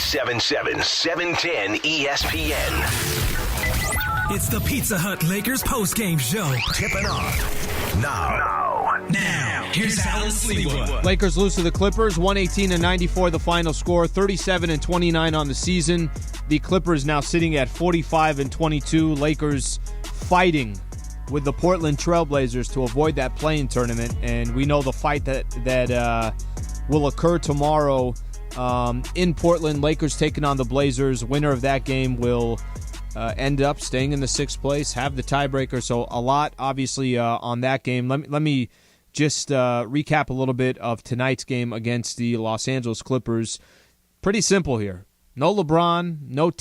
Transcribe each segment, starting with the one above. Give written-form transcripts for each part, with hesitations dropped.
877-710 ESPN. It's the Pizza Hut Lakers postgame show. Tipping off now. Here's Alan Sliwa. Lakers lose to the Clippers, 118-94 the final score, 37-29 on the season. The Clippers now sitting at 45-22. Lakers fighting with the Portland Trailblazers to avoid that play-in tournament, and we know the fight that will occur tomorrow in Portland. Lakers taking on the Blazers. Winner of that game will end up staying in the sixth place, have the tiebreaker. So a lot, obviously, on that game. Let me just recap a little bit of tonight's game against the Los Angeles Clippers. Pretty simple here. No LeBron, no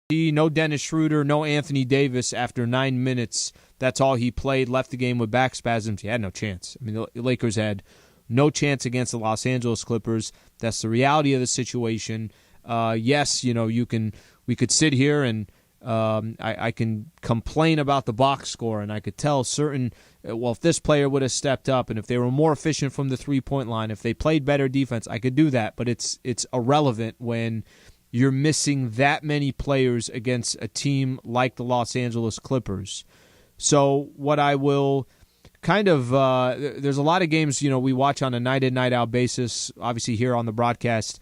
T, no Dennis Schroeder, no Anthony Davis. After 9 minutes, that's all he played. Left the game with back spasms. He had no chance. I mean, the Lakers had no chance against the Los Angeles Clippers. That's the reality of the situation. Yes, we could sit here and I can complain about the box score, and I could tell if this player would have stepped up and if they were more efficient from the three-point line, if they played better defense, I could do that. But it's irrelevant when you're missing that many players against a team like the Los Angeles Clippers. So what I will there's a lot of games, we watch on a night-in, night-out basis, obviously here on the broadcast,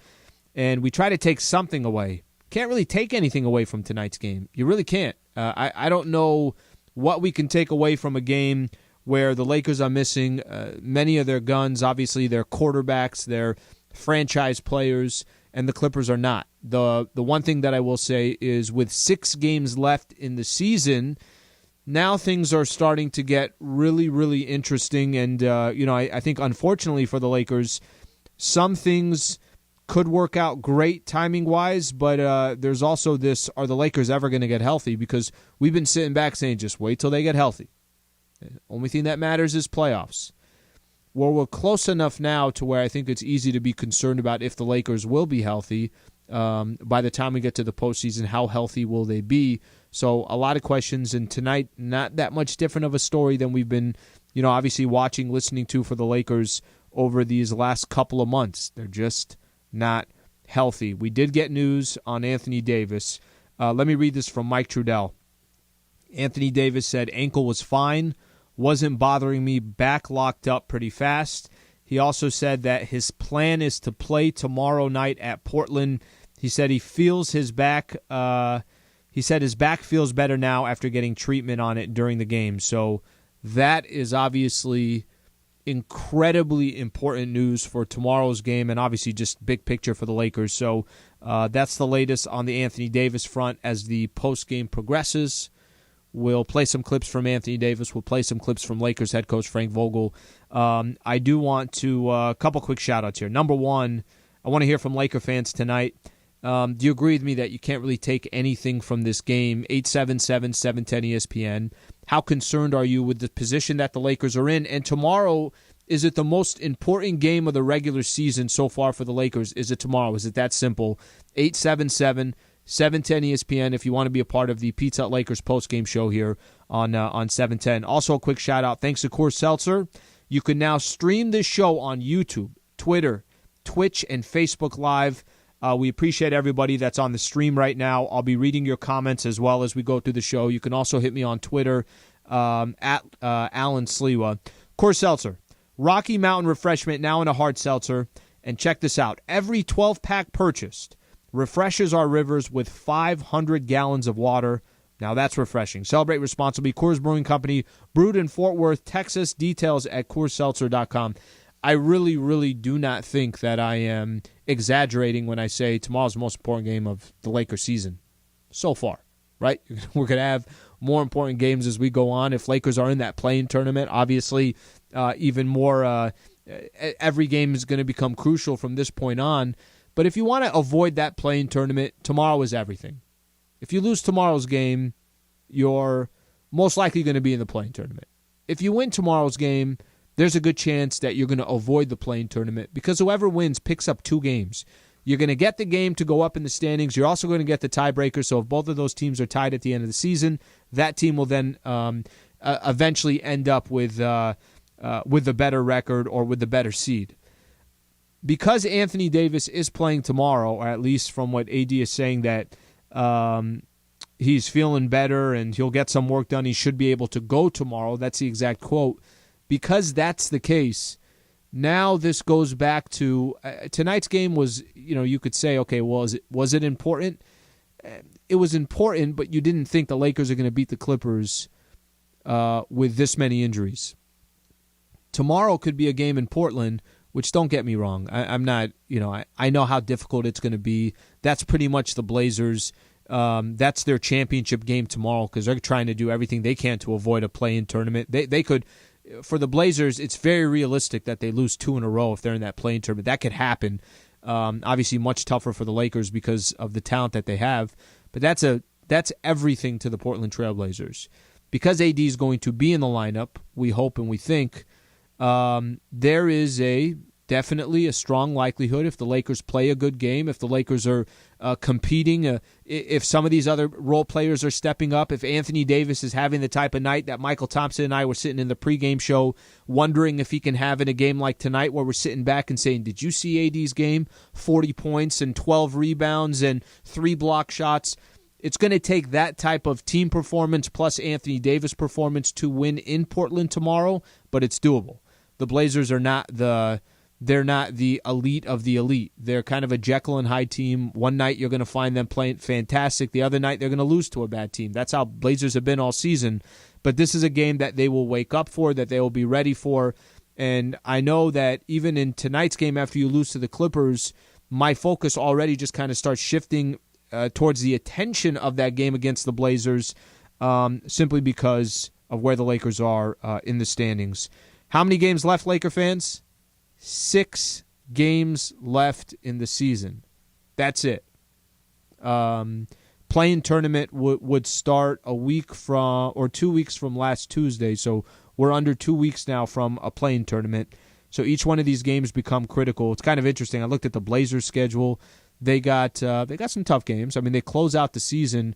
and we try to take something away. Can't really take anything away from tonight's game. You really can't. I don't know what we can take away from a game where the Lakers are missing many of their guns, obviously their quarterbacks, their franchise players, and the Clippers are not. The one thing that I will say is with 6 games left in the season, now things are starting to get really, really interesting. And, I think unfortunately for the Lakers, some things could work out great timing-wise, but there's also this, are the Lakers ever going to get healthy? Because we've been sitting back saying, just wait till they get healthy. The only thing that matters is playoffs. Well, we're close enough now to where I think it's easy to be concerned about if the Lakers will be healthy. By the time we get to the postseason, how healthy will they be? So a lot of questions, and tonight, not that much different of a story than we've been, obviously watching, listening to for the Lakers over these last couple of months. They're just not healthy. We did get news on Anthony Davis. Let me read this from Mike Trudell. Anthony Davis said, ankle was fine, wasn't bothering me, back locked up pretty fast. He also said that his plan is to play tomorrow night at Portland. He said he feels his back. He said his back feels better now after getting treatment on it during the game. So that is obviously incredibly important news for tomorrow's game, and obviously just big picture for the Lakers. So that's the latest on the Anthony Davis front as the postgame progresses. We'll play some clips from Anthony Davis. We'll play some clips from Lakers head coach Frank Vogel. I do want to, a couple quick shout-outs here. Number one, I want to hear from Laker fans tonight. Do you agree with me that you can't really take anything from this game? 877-710 ESPN. How concerned are you with the position that the Lakers are in? And tomorrow, is it the most important game of the regular season so far for the Lakers? Is it tomorrow? Is it that simple? 877-710 ESPN if you want to be a part of the Pizza Hut Lakers postgame show here on 710. Also, a quick shout-out. Thanks to Coors Seltzer. You can now stream this show on YouTube, Twitter, Twitch, and Facebook Live. We appreciate everybody that's on the stream right now. I'll be reading your comments as well as we go through the show. You can also hit me on Twitter at Alan Sliwa. Coors Seltzer, Rocky Mountain Refreshment, now in a hard seltzer. And check this out. Every 12-pack purchased refreshes our rivers with 500 gallons of water. Now that's refreshing. Celebrate responsibly. Coors Brewing Company, brewed in Fort Worth, Texas. Details at CoorsSeltzer.com. I really, really do not think that I am exaggerating when I say tomorrow's the most important game of the Lakers season so far, right? We're going to have more important games as we go on. If Lakers are in that play-in tournament, obviously even more, every game is going to become crucial from this point on. But if you want to avoid that play-in tournament, tomorrow is everything. If you lose tomorrow's game, you're most likely going to be in the play-in tournament. If you win tomorrow's game, there's a good chance that you're going to avoid the play-in tournament because whoever wins picks up 2 games. You're going to get the game to go up in the standings. You're also going to get the tiebreaker. So if both of those teams are tied at the end of the season, that team will then eventually end up with the better record or with the better seed. because Anthony Davis is playing tomorrow, or at least from what AD is saying that he's feeling better and he'll get some work done, he should be able to go tomorrow. That's the exact quote. Because that's the case, now this goes back to tonight's game was, you could say, okay, well, was it important? It was important, but you didn't think the Lakers are going to beat the Clippers with this many injuries. Tomorrow could be a game in Portland, which, don't get me wrong, I'm not, I know how difficult it's going to be. That's pretty much the Blazers. That's their championship game tomorrow because they're trying to do everything they can to avoid a play-in tournament. They could, for the Blazers, it's very realistic that they lose 2 in a row if they're in that play-in tournament. That could happen. Obviously, much tougher for the Lakers because of the talent that they have. But that's everything to the Portland Trailblazers. Because AD is going to be in the lineup, we hope and we think, there is definitely a strong likelihood if the Lakers play a good game, if the Lakers are competing, if some of these other role players are stepping up, if Anthony Davis is having the type of night that Michael Thompson and I were sitting in the pregame show wondering if he can have in a game like tonight where we're sitting back and saying, did you see AD's game? 40 points and 12 rebounds and 3 block shots. It's going to take that type of team performance plus Anthony Davis performance to win in Portland tomorrow, but it's doable. The Blazers are not they're not the elite of the elite. They're kind of a Jekyll and Hyde team. One night you're going to find them playing fantastic. The other night they're going to lose to a bad team. That's how Blazers have been all season. But this is a game that they will wake up for, that they will be ready for. And I know that even in tonight's game after you lose to the Clippers, my focus already just kind of starts shifting towards the attention of that game against the Blazers simply because of where the Lakers are in the standings. How many games left, Laker fans? 6 games left in the season. That's it. Play-in tournament would start a week from or 2 weeks from last Tuesday, so we're under 2 weeks now from a play-in tournament. So each one of these games become critical. It's kind of interesting. I looked at the Blazers' schedule. They got some tough games. I mean, they close out the season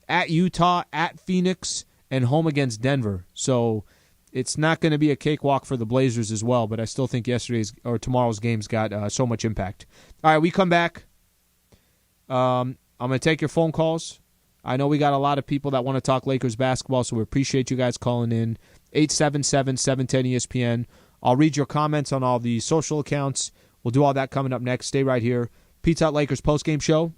at Utah, at Phoenix, and home against Denver. So it's not going to be a cakewalk for the Blazers as well, but I still think yesterday's or tomorrow's games got so much impact. All right, we come back. I'm going to take your phone calls. I know we got a lot of people that want to talk Lakers basketball, so we appreciate you guys calling in. 877-710-ESPN. I'll read your comments on all the social accounts. We'll do all that coming up next. Stay right here. Pizza Hut Lakers postgame show.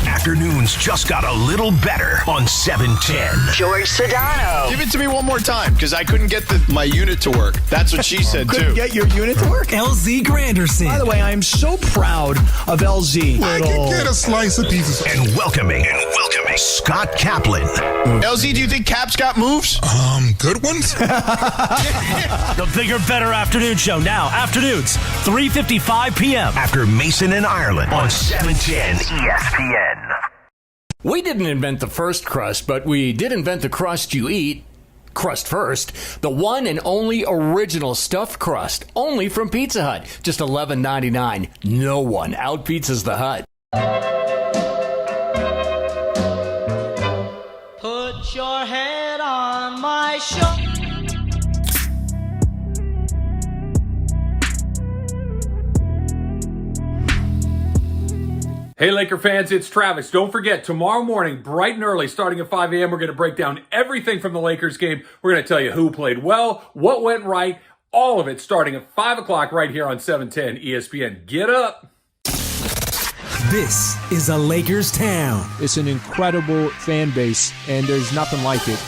Afternoons just got a little better on 710. George Sedano. Give it to me one more time, because I couldn't get my unit to work. That's what she said, too. Couldn't get your unit to work? LZ Granderson. By the way, I am so proud of LZ. I can get a slice of pizza. And welcoming Scott Kaplan. LZ, do you think Cap's got moves? Good ones? The bigger, better afternoon show now. Afternoons, 3:55 p.m. After Mason and Ireland on 710 ESPN. We didn't invent the first crust, but we did invent the crust you eat. Crust first. The one and only original stuffed crust. Only from Pizza Hut. Just $11.99. No one out-pizzas the Hut. Put your head on my shoulder. Hey, Laker fans, it's Travis. Don't forget, tomorrow morning, bright and early, starting at 5 a.m., we're going to break down everything from the Lakers game. We're going to tell you who played well, what went right, all of it starting at 5 o'clock right here on 710 ESPN. Get up. This is a Lakers town. It's an incredible fan base, and there's nothing like it.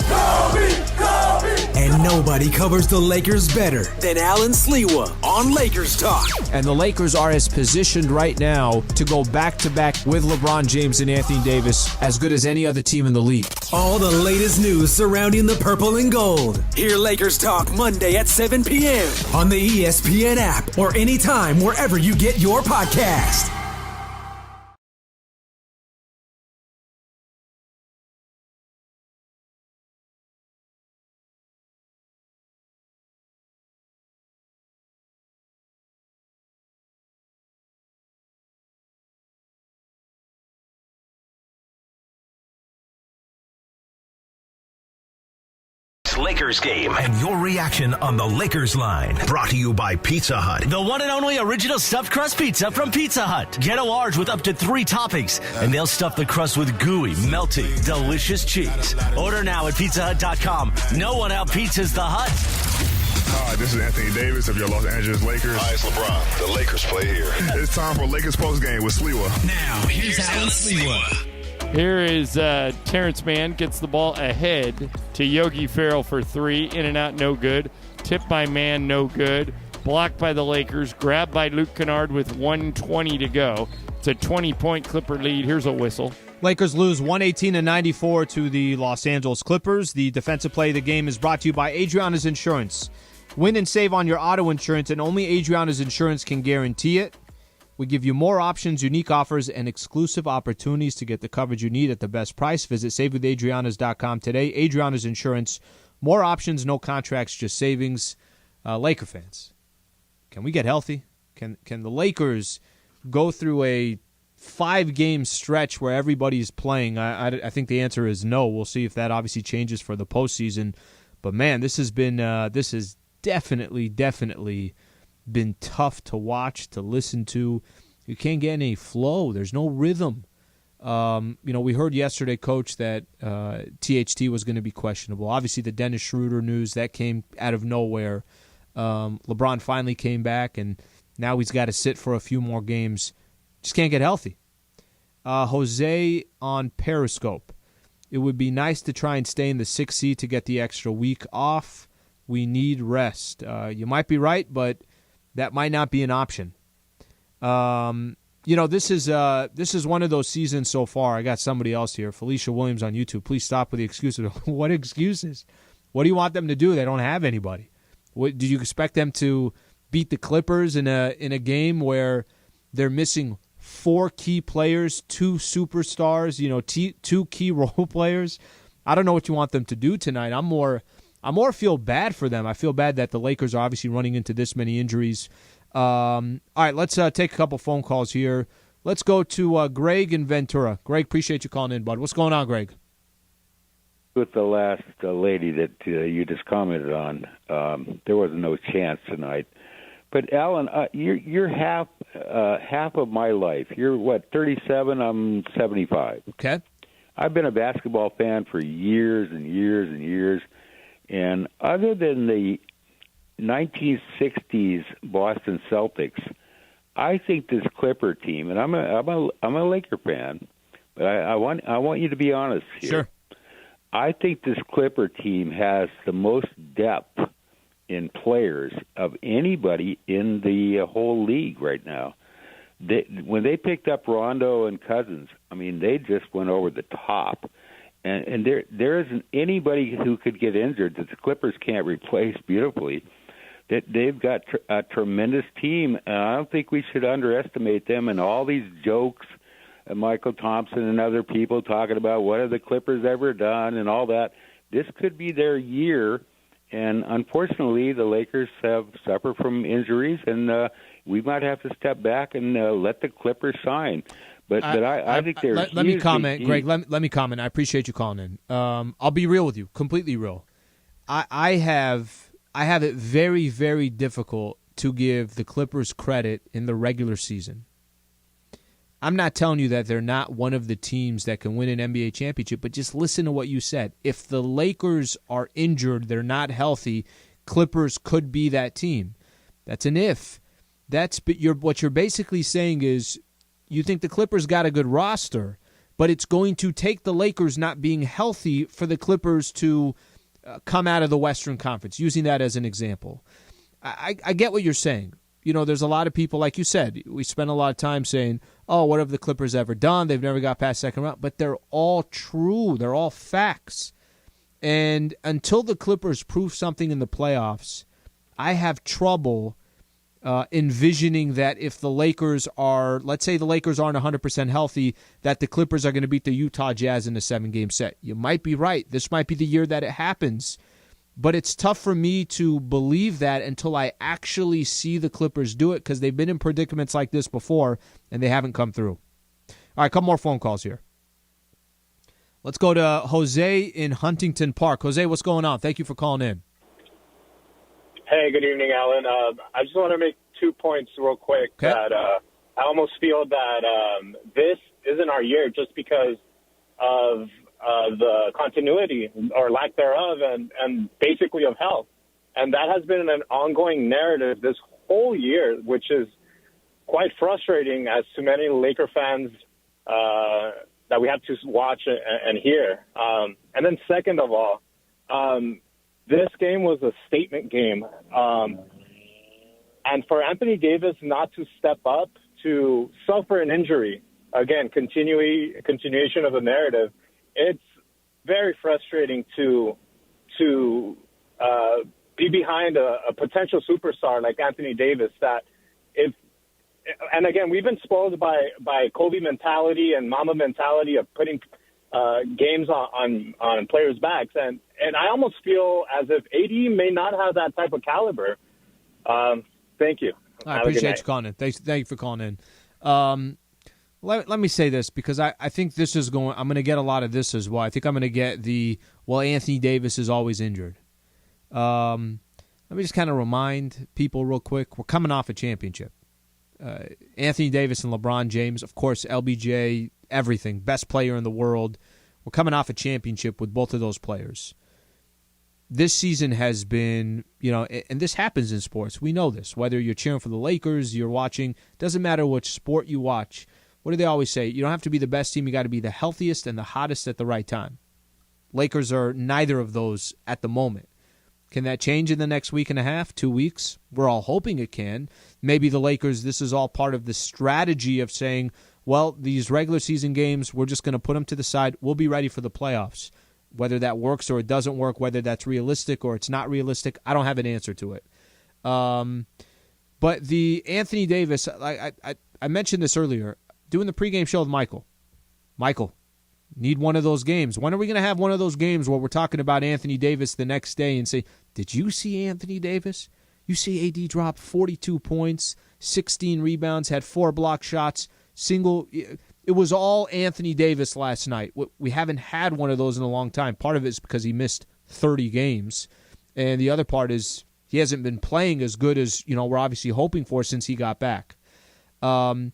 And nobody covers the Lakers better than Alan Sliwa on Lakers Talk. And the Lakers are as positioned right now to go back-to-back with LeBron James and Anthony Davis as good as any other team in the league. All the latest news surrounding the purple and gold. Hear Lakers Talk Monday at 7 p.m. on the ESPN app or anytime wherever you get your podcast. Lakers game and your reaction on the Lakers line. Brought to you by Pizza Hut. The one and only original stuffed crust pizza from Pizza Hut. Get a large with up to 3 toppings, and they'll stuff the crust with gooey, melty, delicious cheese. Order now at pizzahut.com. No one out-pizzas the Hut. Hi, this is Anthony Davis of your Los Angeles Lakers. Hi, it's LeBron. The Lakers play here. It's time for Lakers Postgame with Sliwa. Now, here's Alan Sliwa. Here is Terrence Mann gets the ball ahead to Yogi Ferrell for 3. In and out, no good. Tipped by Mann, no good. Blocked by the Lakers. Grabbed by Luke Kennard with 1:20 to go. It's a 20-point Clipper lead. Here's a whistle. Lakers lose 118-94 to the Los Angeles Clippers. The defensive play of the game is brought to you by Adriana's Insurance. Win and save on your auto insurance, and only Adriana's Insurance can guarantee it. We give you more options, unique offers, and exclusive opportunities to get the coverage you need at the best price. Visit SaveWithAdrianas.com today. Adriana's Insurance. More options, no contracts, just savings. Laker fans, can we get healthy? Can the Lakers go through a 5-game stretch where everybody's playing? I think the answer is no. We'll see if that obviously changes for the postseason. But, man, this has definitely been tough to watch, to listen to. You can't get any flow. There's no rhythm. We heard yesterday, Coach, that THT was going to be questionable. Obviously, the Dennis Schroeder news, that came out of nowhere. LeBron finally came back, and now he's got to sit for a few more games. Just can't get healthy. Jose on Periscope. It would be nice to try and stay in the 6th seed to get the extra week off. We need rest. You might be right, but that might not be an option. This is one of those seasons so far. I got somebody else here, Felicia Williams on YouTube. Please stop with the excuses. What excuses? What do you want them to do? They don't have anybody. What, do you expect them to beat the Clippers in a game where they're missing 4 key players, 2 superstars, 2 key role players? I don't know what you want them to do tonight. I more feel bad for them. I feel bad that the Lakers are obviously running into this many injuries. All right, let's take a couple phone calls here. Let's go to Greg in Ventura. Greg, appreciate you calling in, bud. What's going on, Greg? With the last lady that you just commented on, there was no chance tonight. But Alan, you're half of my life. You're what, 37? I'm 75. Okay. I've been a basketball fan for years and years and years. And other than the 1960s Boston Celtics, I think this Clipper team, and I'm a Laker fan, but I want you to be honest here. Sure. I think this Clipper team has the most depth in players of anybody in the whole league right now. When they picked up Rondo and Cousins, I mean, they just went over the top. And there isn't anybody who could get injured that the Clippers can't replace beautifully. That they've got a tremendous team, and I don't think we should underestimate them. And all these jokes, Michael Thompson and other people talking about what have the Clippers ever done and all that. This could be their year, and unfortunately, the Lakers have suffered from injuries, and we might have to step back and let the Clippers shine. But I think they're let me comment, Greg. Let me comment. I appreciate you calling in. I'll be real with you, completely real. I have it very, very difficult to give the Clippers credit in the regular season. I'm not telling you that they're not one of the teams that can win an NBA championship, but just listen to what you said. If the Lakers are injured, they're not healthy, Clippers could be that team. That's an if. What you're basically saying is you think the Clippers got a good roster, but it's going to take the Lakers not being healthy for the Clippers to come out of the Western Conference, using that as an example. I get what you're saying. There's a lot of people, like you said, we spend a lot of time saying, oh, what have the Clippers ever done? They've never got past second round. But they're all true. They're all facts. And until the Clippers prove something in the playoffs, I have trouble envisioning that if the Lakers are, let's say the Lakers aren't 100% healthy, that the Clippers are going to beat the Utah Jazz in a 7-game set. You might be right. This might be the year that it happens. But it's tough for me to believe that until I actually see the Clippers do it, because they've been in predicaments like this before, and they haven't come through. All right, a couple more phone calls here. Let's go to Jose in Huntington Park. Jose, what's going on? Thank you for calling in. Hey, good evening, Alan. I just want to make 2 points real quick. Okay. That I almost feel that this isn't our year just because of the continuity or lack thereof and basically of health. And that has been an ongoing narrative this whole year, which is quite frustrating as to many Laker fans that we have to watch and hear. And then second of all, this game was a statement game. And for Anthony Davis not to step up to suffer an injury, again, continuation of the narrative, it's very frustrating to be behind a potential superstar like Anthony Davis. And again, we've been spoiled by Kobe mentality and Mamba mentality of putting games on players' backs, and I almost feel as if AD may not have that type of caliber. Thank you. I appreciate you calling in. Thank you for calling in. Let me say this, because I think this is going. I'm going to get a lot of this as well. I think I'm going to get Anthony Davis is always injured. Let me just kind of remind people real quick. We're coming off a championship. Anthony Davis and LeBron James, of course, LBJ, everything, best player in the world. We're coming off a championship with both of those players. This season has been, and this happens in sports. We know this. Whether you're cheering for the Lakers, you're watching, doesn't matter which sport you watch. What do they always say? You don't have to be the best team. You got to be the healthiest and the hottest at the right time. Lakers are neither of those at the moment. Can that change in the next week and a half, 2 weeks? We're all hoping it can. Maybe the Lakers, this is all part of the strategy of saying, well, these regular season games, we're just going to put them to the side. We'll be ready for the playoffs. Whether that works or it doesn't work, whether that's realistic or it's not realistic, I don't have an answer to it. But the Anthony Davis, I mentioned this earlier, doing the pregame show with Michael. Michael, need one of those games. When are we going to have one of those games where we're talking about Anthony Davis the next day and say, did you see Anthony Davis? You see AD drop 42 points, 16 rebounds, had 4 block shots, it was all Anthony Davis last night. We haven't had one of those in a long time. Part of it is because he missed 30 games. And the other part is he hasn't been playing as good as, we're obviously hoping for since he got back. I'm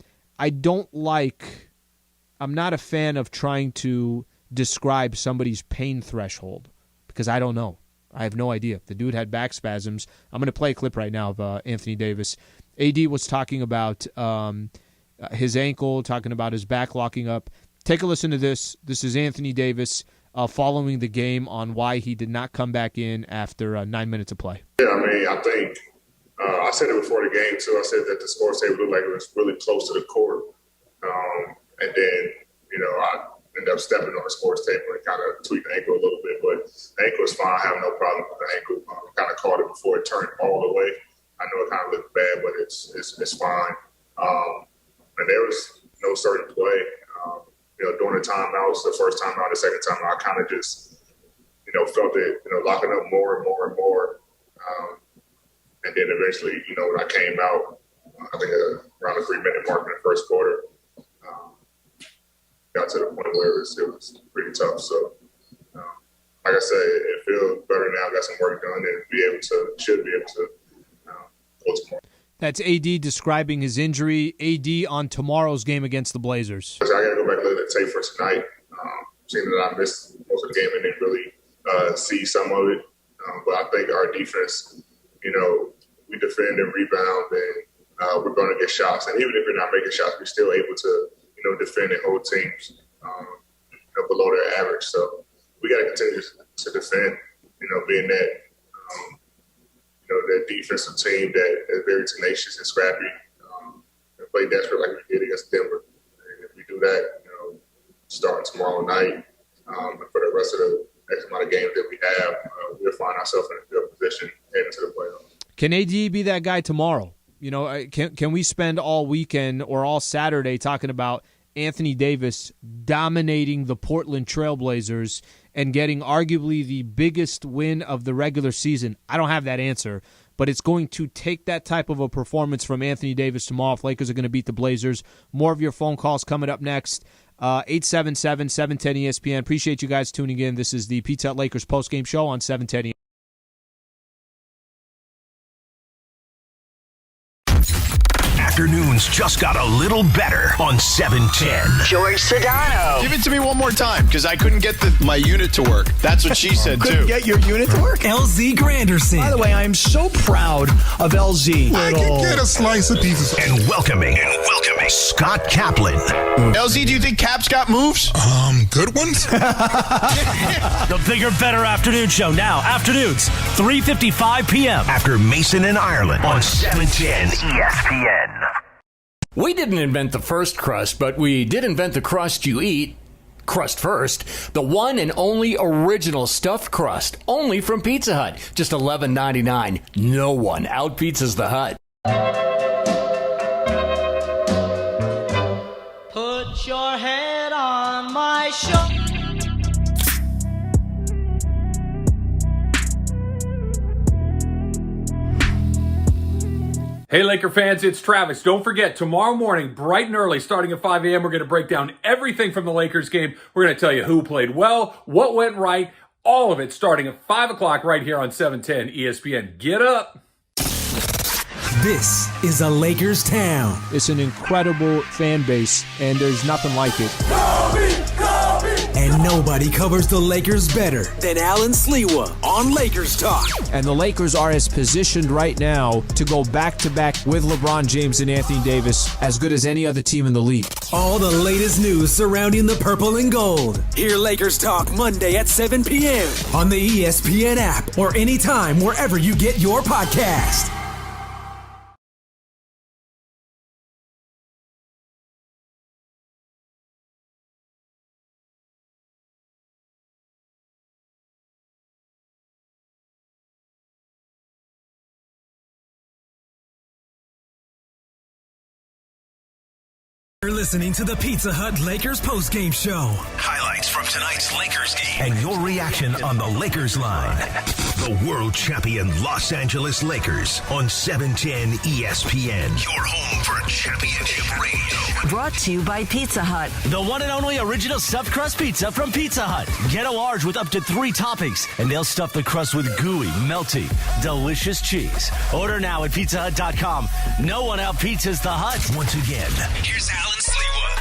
not a fan of trying to describe somebody's pain threshold because I don't know. I have no idea. The dude had back spasms. I'm going to play a clip right now of Anthony Davis. AD was talking about his ankle, talking about his back locking up. Take a listen to this. This is Anthony Davis following the game on why he did not come back in after 9 minutes of play. Yeah, I think I said it before the game, too. I said that the score table looked like it was really close to the court. And then, I ended up stepping on the sports table and kind of tweaked the ankle a little bit. But the ankle is fine. I have no problem with the ankle. Kind of caught it before it turned all the way. I know it kind of looked bad, but it's fine. And there was no certain play. During the timeouts, the first time out, the second time out, I kind of just, felt it, locking up more and more and more. And then eventually, when I came out, I think around the 3-minute mark in the first quarter, got to the point where it was pretty tough. So, like I said, it feels better now. Got some work done and should be able to go tomorrow. That's AD describing his injury. AD on tomorrow's game against the Blazers. I got to go back and look at the tape for tonight. Seeing that I missed most of the game and didn't really see some of it. But I think our defense, we defend and rebound, and we're going to get shots. And even if we're not making shots, we're still able to, defend and hold teams below their average. So we got to continue to defend, being that, that defensive team that is very tenacious and scrappy and play desperate like we did against Denver. And if we do that, starting tomorrow night and for the rest of the next amount of games that we have, we'll find ourselves in a good position heading to the playoffs. Can AD be that guy tomorrow? Can we spend all weekend or all Saturday talking about Anthony Davis dominating the Portland Trailblazers and getting arguably the biggest win of the regular season? I don't have that answer, but it's going to take that type of a performance from Anthony Davis tomorrow if Lakers are going to beat the Blazers. More of your phone calls coming up next. 877-710-ESPN. Appreciate you guys tuning in. This is the Pizza Hut Lakers postgame show on 710 ESPN. Afternoons just got a little better on 710. George Sedano. Give it to me one more time, because I couldn't get my unit to work. That's what she said, Couldn't too. get your unit to work? LZ Granderson. By the way, I am so proud of LZ. I can get a slice of pizza. And welcoming Scott Kaplan. LZ, do you think Cap's got moves? Good ones? The bigger, better afternoon show now. Afternoons, 3:55 p.m. After Mason and Ireland on 710 ESPN. We didn't invent the first crust, but we did invent the crust you eat. Crust first. The one and only original stuffed crust. Only from Pizza Hut. Just $11.99. No one out-pizzas the Hut. Put your head on my shoulder. Hey, Laker fans, it's Travis. Don't forget, tomorrow morning, bright and early, starting at 5 a.m., we're going to break down everything from the Lakers game. We're going to tell you who played well, what went right, all of it starting at 5 o'clock right here on 710 ESPN. Get up. This is a Lakers town. It's an incredible fan base, and there's nothing like it. And nobody covers the Lakers better than Alan Sliwa on Lakers Talk. And the Lakers are as positioned right now to go back-to-back with LeBron James and Anthony Davis as good as any other team in the league. All the latest news surrounding the purple and gold. Hear Lakers Talk Monday at 7 p.m. on the ESPN app or anytime wherever you get your podcast. You're listening to the Pizza Hut Lakers postgame show. Highlights from tonight's Lakers game. And your reaction on the Lakers line. The world champion Los Angeles Lakers on 710 ESPN. Your home for championship radio. Brought to you by Pizza Hut. The one and only original stuffed crust pizza from Pizza Hut. Get a large with up to 3 toppings, and they'll stuff the crust with gooey, melty, delicious cheese. Order now at pizzahut.com. No one out-pizzas the Hut. Once again, here's Alan Sliwa.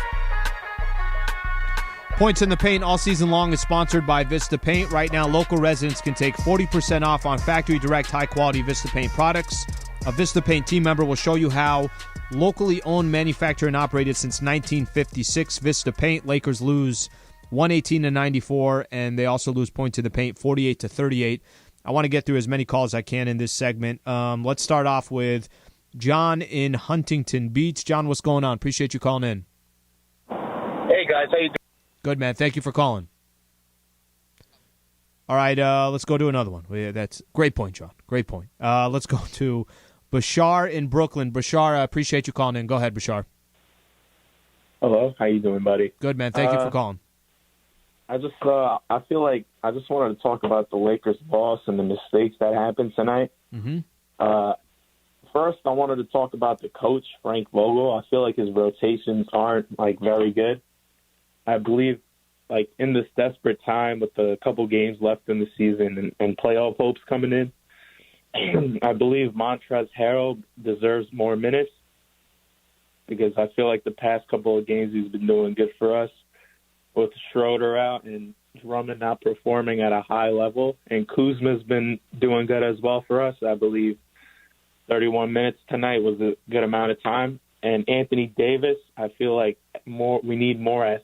Points in the Paint all season long is sponsored by Vista Paint. Right now, local residents can take 40% off on factory direct high-quality Vista Paint products. A Vista Paint team member will show you how. Locally owned, manufactured, and operated since 1956. Vista Paint. Lakers lose 118-94, and they also lose points in the paint 48-38. I want to get through as many calls as I can in this segment. Let's start off with John in Huntington Beach. John, what's going on? Appreciate you calling in. Hey, guys. How you doing? Good, man. Thank you for calling. All right, let's go to another one. That's great point, John. Great point. Let's go to Bashar in Brooklyn. Bashar, I appreciate you calling in. Go ahead, Bashar. Hello. How you doing, buddy? Good, man. Thank you for calling. I feel like I just wanted to talk about the Lakers' loss and the mistakes that happened tonight. Mm-hmm. First, I wanted to talk about the coach, Frank Vogel. I feel like his rotations aren't, very good. I believe, in this desperate time with a couple games left in the season and playoff hopes coming in, I believe Montrezl Harrell deserves more minutes because I feel like the past couple of games he's been doing good for us with Schroeder out and Drummond not performing at a high level. And Kuzma's been doing good as well for us. I believe 31 minutes tonight was a good amount of time. And Anthony Davis, I feel like we need more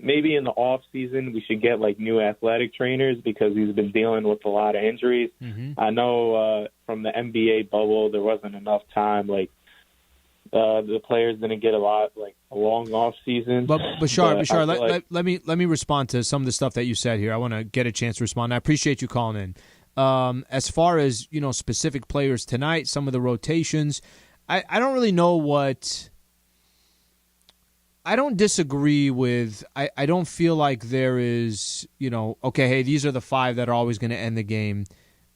maybe in the off season we should get new athletic trainers because he's been dealing with a lot of injuries. Mm-hmm. I know from the NBA bubble there wasn't enough time. The players didn't get a long off season. But Bashar, let me respond to some of the stuff that you said here. I want to get a chance to respond. I appreciate you calling in. As far as specific players tonight, some of the rotations, I don't really know what. I don't disagree with. I don't feel like there is okay, hey, these are the 5 that are always going to end the game.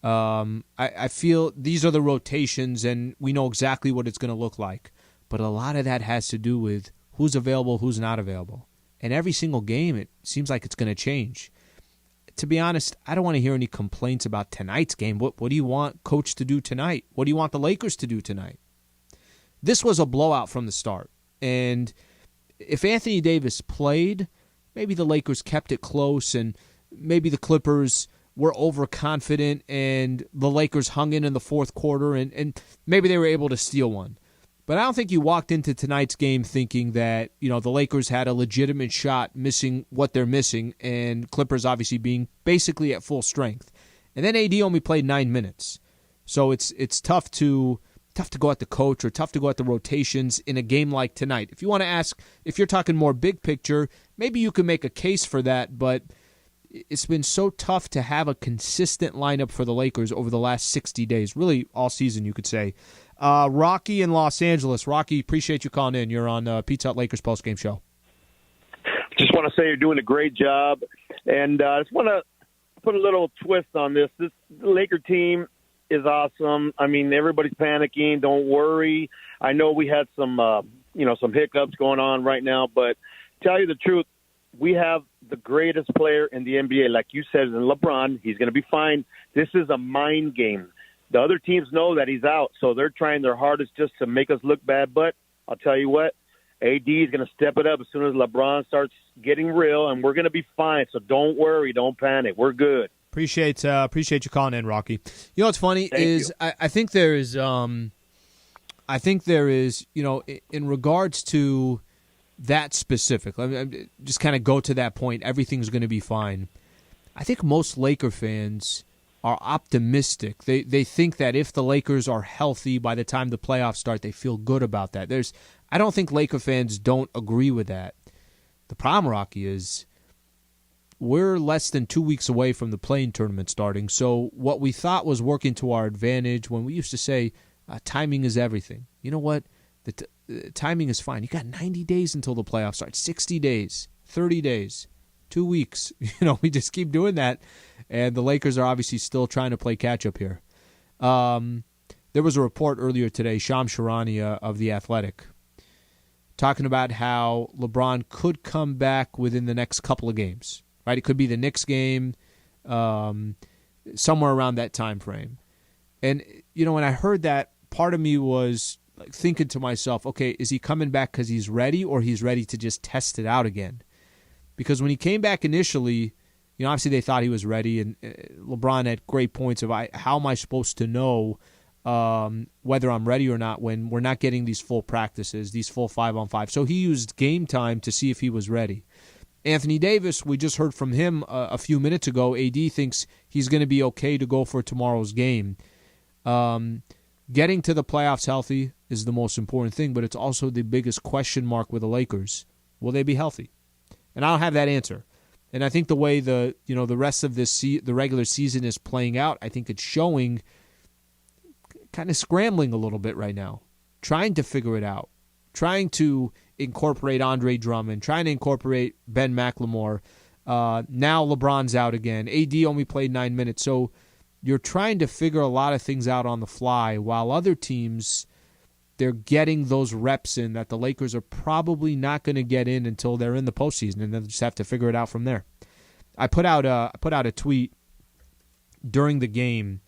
I feel these are the rotations, and we know exactly what it's going to look like. But a lot of that has to do with who's available, who's not available. And every single game, it seems like it's going to change. To be honest, I don't want to hear any complaints about tonight's game. What do you want Coach to do tonight? What do you want the Lakers to do tonight? This was a blowout from the start. And if Anthony Davis played, maybe the Lakers kept it close and maybe the Clippers were overconfident and the Lakers hung in the fourth quarter and maybe they were able to steal one. But I don't think you walked into tonight's game thinking that, the Lakers had a legitimate shot missing what they're missing and Clippers obviously being basically at full strength. And then AD only played 9 minutes. So it's tough to go at the coach or tough to go at the rotations in a game like tonight. If you want to ask, if you're talking more big picture, maybe you can make a case for that, but it's been so tough to have a consistent lineup for the Lakers over the last 60 days, really all season you could say. Rocky in Los Angeles. Rocky, appreciate you calling in. You're on Pizza Hut Lakers postgame show. Just want to say you're doing a great job, and I just want to put a little twist on this. This Laker team is awesome. I mean, everybody's panicking. Don't worry. I know we had some hiccups going on right now, but tell you the truth, we have the greatest player in the NBA. Like you said, in LeBron, he's going to be fine. This is a mind game. The other teams know that he's out, so they're trying their hardest just to make us look bad. But I'll tell you what, AD is going to step it up as soon as LeBron starts getting real, and we're going to be fine. So don't worry. Don't panic. We're good. Appreciate you calling in, Rocky. You know what's funny is I think there is in regards to that specific. Let me just kind of go to that point. Everything's going to be fine. I think most Laker fans are optimistic. They think that if the Lakers are healthy by the time the playoffs start, they feel good about that. I don't think Laker fans don't agree with that. The problem, Rocky, is we're less than 2 weeks away from the play-in tournament starting. So what we thought was working to our advantage when we used to say timing is everything. You know what? The timing is fine. You got 90 days until the playoffs start, 60 days, 30 days, 2 weeks. We just keep doing that. And the Lakers are obviously still trying to play catch-up here. There was a report earlier today, Shams Charania of The Athletic, talking about how LeBron could come back within the next couple of games. Right? It could be the Knicks game, somewhere around that time frame. And, when I heard that, part of me was like thinking to myself, okay, is he coming back because he's ready or he's ready to just test it out again? Because when he came back initially, obviously they thought he was ready, and LeBron had great points of how am I supposed to know whether I'm ready or not when we're not getting these full practices, these full 5-on-5. So he used game time to see if he was ready. Anthony Davis, we just heard from him a few minutes ago. AD thinks he's going to be okay to go for tomorrow's game. Getting to the playoffs healthy is the most important thing, but it's also the biggest question mark with the Lakers. Will they be healthy? And I don't have that answer. And I think the way the rest of the regular season is playing out, I think it's showing kind of scrambling a little bit right now, trying to figure it out, trying to incorporate Andre Drummond, trying to incorporate Ben McLemore. Now LeBron's out again. AD only played 9 minutes. So you're trying to figure a lot of things out on the fly, while other teams, they're getting those reps in that the Lakers are probably not going to get in until they're in the postseason, and they'll just have to figure it out from there. I put out a tweet during the game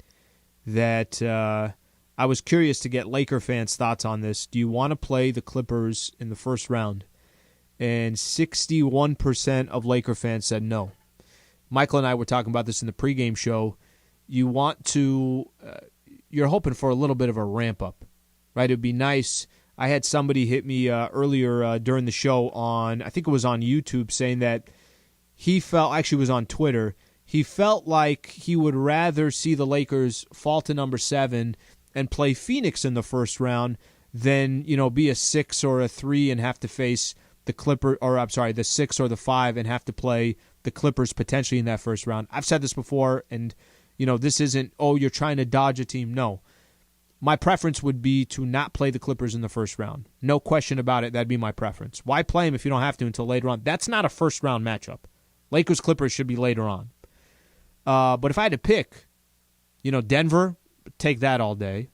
that I was curious to get Laker fans' thoughts on this. Do you want to play the Clippers in the first round? And 61% of Laker fans said no. Michael and I were talking about this in the pregame show. You want to, you're hoping for a little bit of a ramp up, right? It'd be nice. I had somebody hit me earlier during the show I think it was on YouTube, saying that he felt, actually it was on Twitter, he felt like he would rather see the Lakers fall to number 7 and play Phoenix in the first round than, be a 6 or a 3 and have to face the 6 or the 5 and have to play the Clippers potentially in that first round. I've said this before, and this isn't, you're trying to dodge a team. No. My preference would be to not play the Clippers in the first round. No question about it. That'd be my preference. Why play them if you don't have to until later on? That's not a first-round matchup. Lakers-Clippers should be later on. But if I had to pick, Denver, take that all day.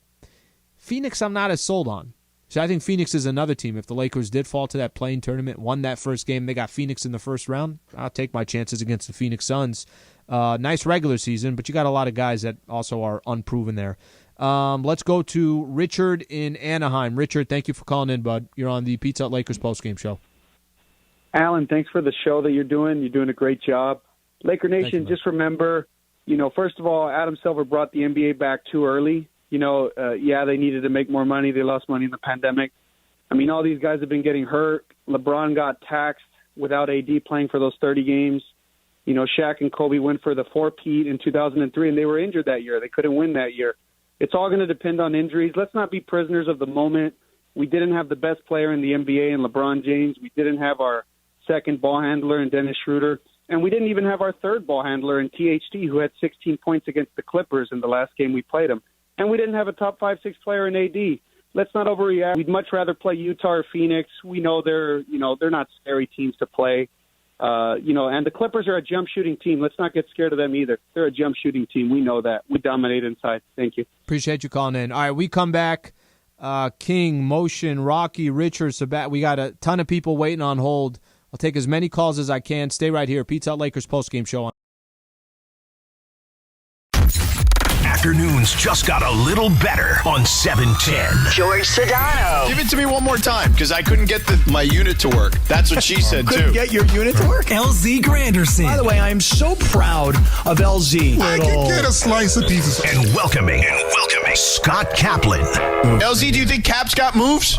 Phoenix, I'm not as sold on. So I think Phoenix is another team. If the Lakers did fall to that play-in tournament, won that first game, they got Phoenix in the first round, I'll take my chances against the Phoenix Suns. Nice regular season, but you got a lot of guys that also are unproven there. Let's go to Richard in Anaheim. Richard, thank you for calling in, bud. You're on the Pizza Hut Lakers postgame show. Alan, thanks for the show that you're doing. You're doing a great job. Laker Nation, just remember, first of all, Adam Silver brought the NBA back too early. They needed to make more money. They lost money in the pandemic. I mean, all these guys have been getting hurt. LeBron got taxed without AD playing for those 30 games. Shaq and Kobe went for the four-peat in 2003, and they were injured that year. They couldn't win that year. It's all going to depend on injuries. Let's not be prisoners of the moment. We didn't have the best player in the NBA in LeBron James. We didn't have our second ball handler in Dennis Schroeder. And we didn't even have our third ball handler in THT, who had 16 points against the Clippers in the last game we played them. And we didn't have a top 5-6 player in AD. Let's not overreact. We'd much rather play Utah or Phoenix. We know they're not scary teams to play. And the Clippers are a jump shooting team. Let's not get scared of them either. They're a jump shooting team. We know that. We dominate inside. Thank you. Appreciate you calling in. All right, we come back. King, Motion, Rocky, Richard, Sabat. We got a ton of people waiting on hold. I'll take as many calls as I can. Stay right here. Pizza Hut Lakers postgame show on. Afternoons just got a little better on 710. George Sedano. Give it to me one more time, because I couldn't get my unit to work. That's what she said, too. Couldn't get your unit to work? LZ Granderson. By the way, I am so proud of LZ. I can get a slice of pieces. And welcoming Scott Kaplan. LZ, do you think Cap's got moves?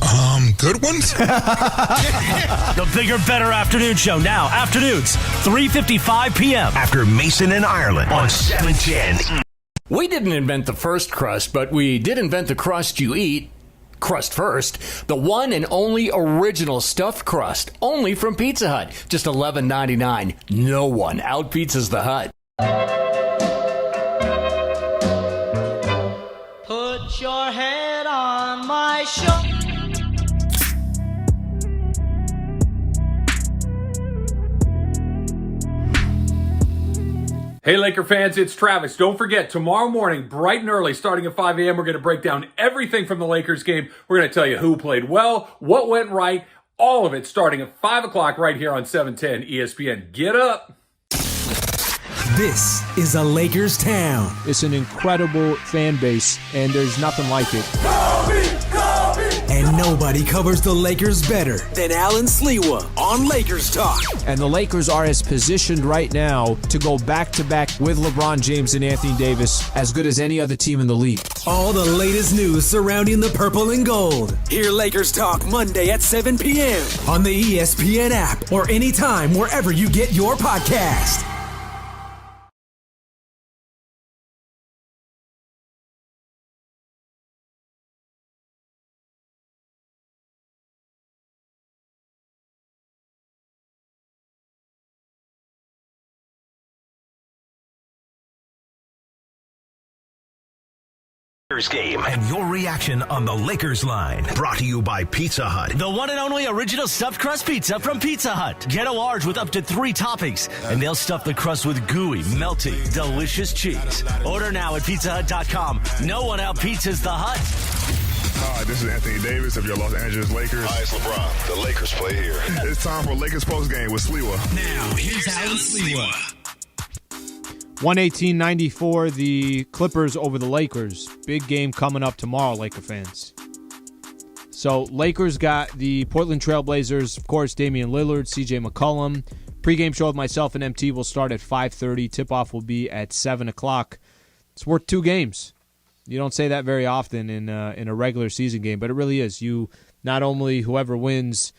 Good ones? The bigger, better afternoon show now. Afternoons, 3:55 p.m. After Mason and Ireland on 710. We didn't invent the first crust, but we did invent the crust you eat. Crust first. The one and only original stuffed crust. Only from Pizza Hut. Just $11.99. No one out-pizzas the Hut. Put your head on my shoulder. Hey, Laker fans, it's Travis. Don't forget, tomorrow morning, bright and early, starting at 5 a.m., we're going to break down everything from the Lakers game. We're going to tell you who played well, what went right, all of it starting at 5 o'clock right here on 710 ESPN. Get up. This is a Lakers town. It's an incredible fan base, and there's nothing like it. And nobody covers the Lakers better than Alan Sliwa on Lakers Talk. And the Lakers are as positioned right now to go back-to-back with LeBron James and Anthony Davis as good as any other team in the league. All the latest news surrounding the purple and gold. Hear Lakers Talk Monday at 7 p.m. on the ESPN app or anytime wherever you get your podcast. Game and your reaction on the Lakers line. Brought to you by Pizza Hut. The one and only original stuffed crust pizza from Pizza Hut. Get a large with up to 3 toppings, and they'll stuff the crust with gooey, melty, delicious cheese. Order now at pizzahut.com. No one out-pizzas the Hut. Hi, this is Anthony Davis of your Los Angeles Lakers. Hi, it's LeBron. The Lakers play here. It's time for Lakers postgame with Sliwa. Now, here's Alan Sliwa. 118-94, the Clippers over the Lakers. Big game coming up tomorrow, Laker fans. So, Lakers got the Portland Trail Blazers, of course, Damian Lillard, CJ McCollum. Pre-game show with myself and MT will start at 5:30. Tip-off will be at 7 o'clock. It's worth 2 games. You don't say that very often in a regular season game, but it really is. You not only, whoever wins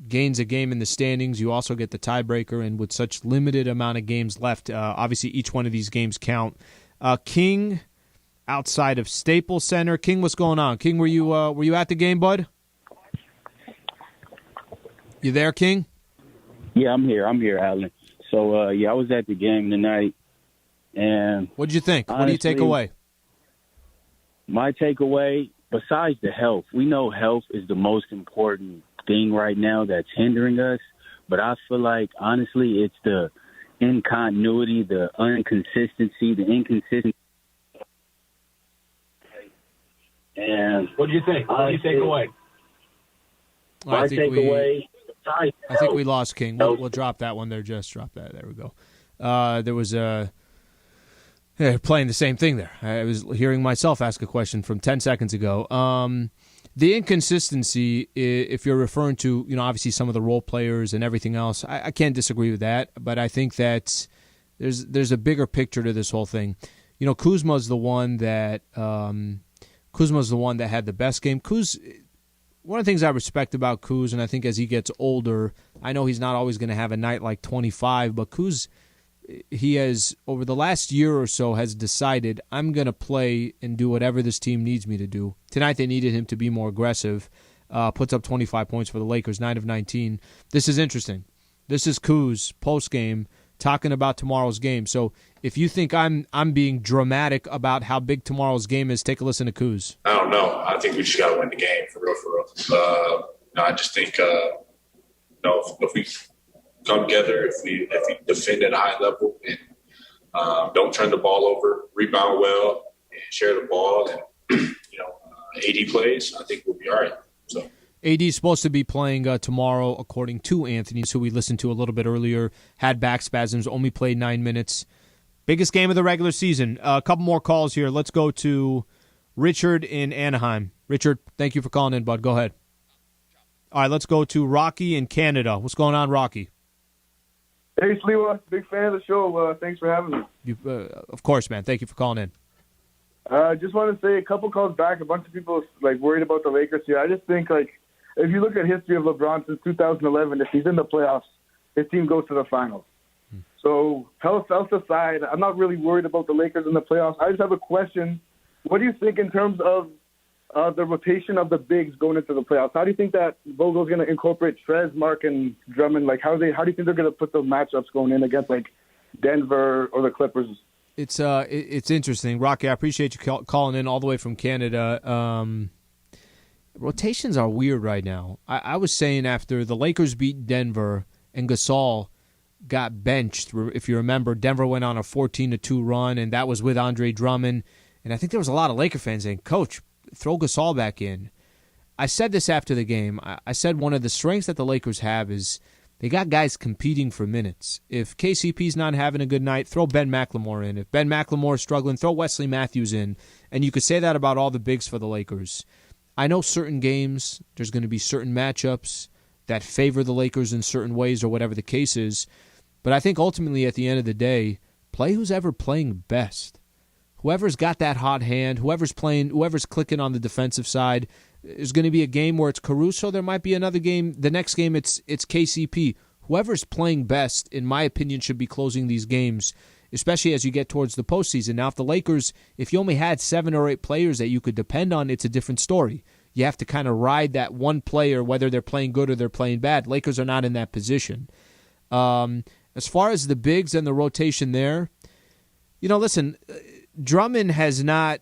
gains a game in the standings, you also get the tiebreaker, and with such limited amount of games left, obviously each one of these games count. King, outside of Staples Center. King, what's going on? King, were you at the game, bud? You there, King? Yeah, I'm here, Alan. So, I was at the game tonight, and what'd you think? Honestly, what do you take away? My takeaway, besides the health, we know health is the most important thing right now that's hindering us, but I feel like honestly it's the incontinuity, the inconsistency, the inconsistency. And What do you think? What do you take away? Well, My takeaway. I think we lost King. We'll drop that one there. Just drop that. There we go. There was playing the same thing there. I was hearing myself ask a question from 10 seconds ago. The inconsistency, if you're referring to, obviously some of the role players and everything else, I can't disagree with that. But I think that there's a bigger picture to this whole thing. Kuzma's the one that had the best game. One of the things I respect about Kuz, and I think as he gets older, I know he's not always going to have a night like 25, but Kuz, he has, over the last year or so, has decided, I'm going to play and do whatever this team needs me to do. Tonight they needed him to be more aggressive. Puts up 25 points for the Lakers, 9 of 19. This is interesting. This is Kuz, post-game, talking about tomorrow's game. So if you think I'm being dramatic about how big tomorrow's game is, take a listen to Kuz. I don't know. I think we just got to win the game, for real. I just think, if we come together, if we defend at a high level and don't turn the ball over, rebound well, and share the ball, and AD plays, I think we'll be all right. So. AD is supposed to be playing tomorrow, according to Anthony, who we listened to a little bit earlier. Had back spasms, only played 9 minutes. Biggest game of the regular season. A couple more calls here. Let's go to Richard in Anaheim. Richard, thank you for calling in, bud. Go ahead. All right, let's go to Rocky in Canada. What's going on, Rocky? Hey, Sliwa. Big fan of the show. Thanks for having me. Of course, man. Thank you for calling in. Just want to say a couple calls back, a bunch of people worried about the Lakers here. I just think if you look at history of LeBron since 2011, if he's in the playoffs, his team goes to the finals. So health aside, I'm not really worried about the Lakers in the playoffs. I just have a question. What do you think in terms of the rotation of the bigs going into the playoffs? How do you think that Vogel's going to incorporate Trez, Mark, and Drummond? How do you think they're going to put the matchups going in against Denver or the Clippers? It's interesting, Rocky. I appreciate you calling in all the way from Canada. Rotations are weird right now. I was saying after the Lakers beat Denver and Gasol got benched, if you remember, Denver went on a 14-2 run, and that was with Andre Drummond. And I think there was a lot of Laker fans saying, Coach, throw Gasol back in. I said this after the game. I said one of the strengths that the Lakers have is they got guys competing for minutes. If KCP's not having a good night, throw Ben McLemore in. If Ben McLemore's struggling, throw Wesley Matthews in. And you could say that about all the bigs for the Lakers. I know certain games, there's going to be certain matchups that favor the Lakers in certain ways or whatever the case is. But I think ultimately at the end of the day, play who's ever playing best. Whoever's got that hot hand, whoever's clicking on the defensive side, is going to be a game where it's Caruso. There might be another game. The next game, it's KCP. Whoever's playing best, in my opinion, should be closing these games, especially as you get towards the postseason. Now, if the Lakers, if you only had 7 or 8 players that you could depend on, it's a different story. You have to kind of ride that one player, whether they're playing good or they're playing bad. Lakers are not in that position. As far as the bigs and the rotation there, listen, Drummond has not...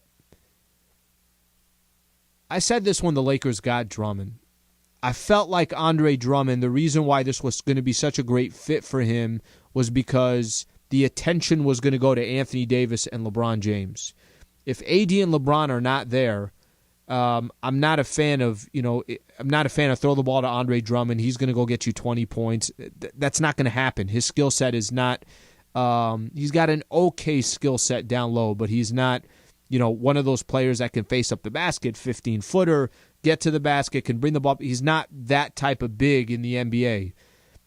I said this when the Lakers got Drummond. I felt like Andre Drummond, the reason why this was going to be such a great fit for him was because the attention was going to go to Anthony Davis and LeBron James. If AD and LeBron are not there, I'm not a fan of throw the ball to Andre Drummond. He's going to go get you 20 points. That's not going to happen. His skill set is not. He's got an okay skill set down low, but he's not, one of those players that can face up the basket, 15-footer, get to the basket, can bring the ball. He's not that type of big in the NBA.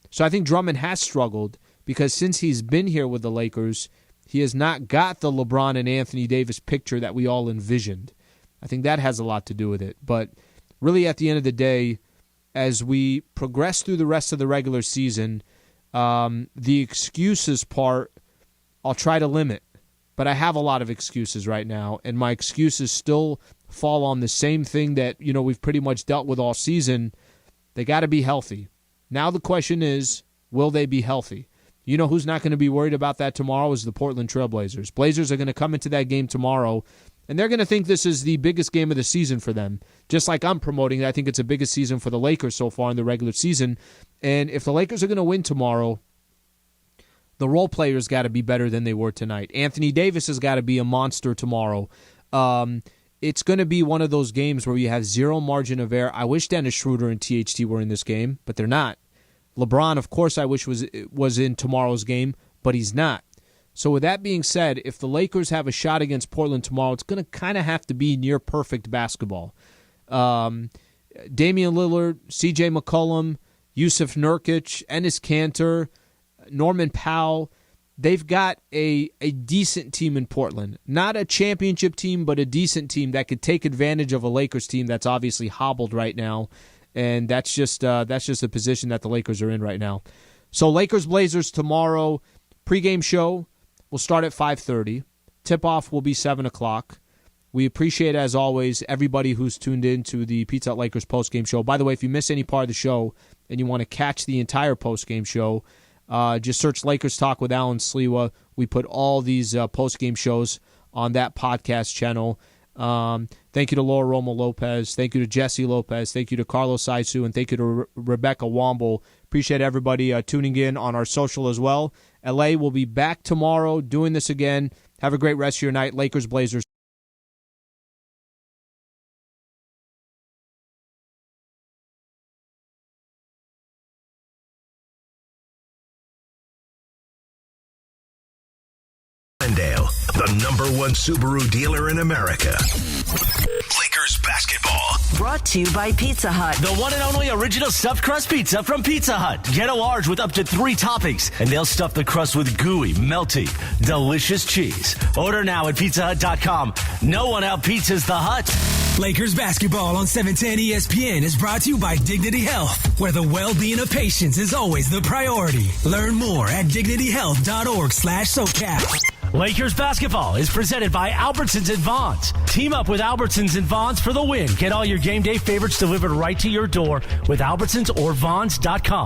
So I think Drummond has struggled because since he's been here with the Lakers, he has not got the LeBron and Anthony Davis picture that we all envisioned. I think that has a lot to do with it. But really at the end of the day, as we progress through the rest of the regular season, the excuses part, I'll try to limit. But I have a lot of excuses right now, and my excuses still fall on the same thing that, we've pretty much dealt with all season. They got to be healthy. Now the question is, will they be healthy? Who's not going to be worried about that tomorrow is the Portland Trail Blazers. Blazers are going to come into that game tomorrow, and they're going to think this is the biggest game of the season for them. Just like I'm promoting, I think it's the biggest season for the Lakers so far in the regular season. And if the Lakers are going to win tomorrow, the role players got to be better than they were tonight. Anthony Davis has got to be a monster tomorrow. it's going to be one of those games where you have zero margin of error. I wish Dennis Schroeder and THT were in this game, but they're not. LeBron, of course, I wish was in tomorrow's game, but he's not. So with that being said, if the Lakers have a shot against Portland tomorrow, it's going to kind of have to be near perfect basketball. Damian Lillard, CJ McCollum, Yusuf Nurkic, Enes Kanter, Norman Powell, they've got a decent team in Portland. Not a championship team, but a decent team that could take advantage of a Lakers team that's obviously hobbled right now. And that's just the position that the Lakers are in right now. So Lakers-Blazers tomorrow, pregame show will start at 5:30. Tip-off will be 7 o'clock. We appreciate, as always, everybody who's tuned in to the Pizza Hut Lakers postgame show. By the way, if you miss any part of the show and you want to catch the entire postgame show, just search Lakers Talk with Alan Sliwa. We put all these postgame shows on that podcast channel. Thank you to Laura Roma Lopez. Thank you to Jesse Lopez. Thank you to Carlos Saisu. And thank you to Rebecca Womble. Appreciate everybody tuning in on our social as well. LA will be back tomorrow doing this again. Have a great rest of your night. Lakers, Blazers. The #1 Subaru dealer in America. Lakers basketball. Brought to you by Pizza Hut. The one and only original stuffed crust pizza from Pizza Hut. Get a large with up to 3 toppings, and they'll stuff the crust with gooey, melty, delicious cheese. Order now at pizzahut.com. No one out-pizzas the Hut. Lakers basketball on 710 ESPN is brought to you by Dignity Health, where the well-being of patients is always the priority. Learn more at dignityhealth.org/SoCal. Lakers basketball is presented by Albertsons and Vons. Team up with Albertsons and Vons for the win. Get all your game day favorites delivered right to your door with Albertsons or Vons.com.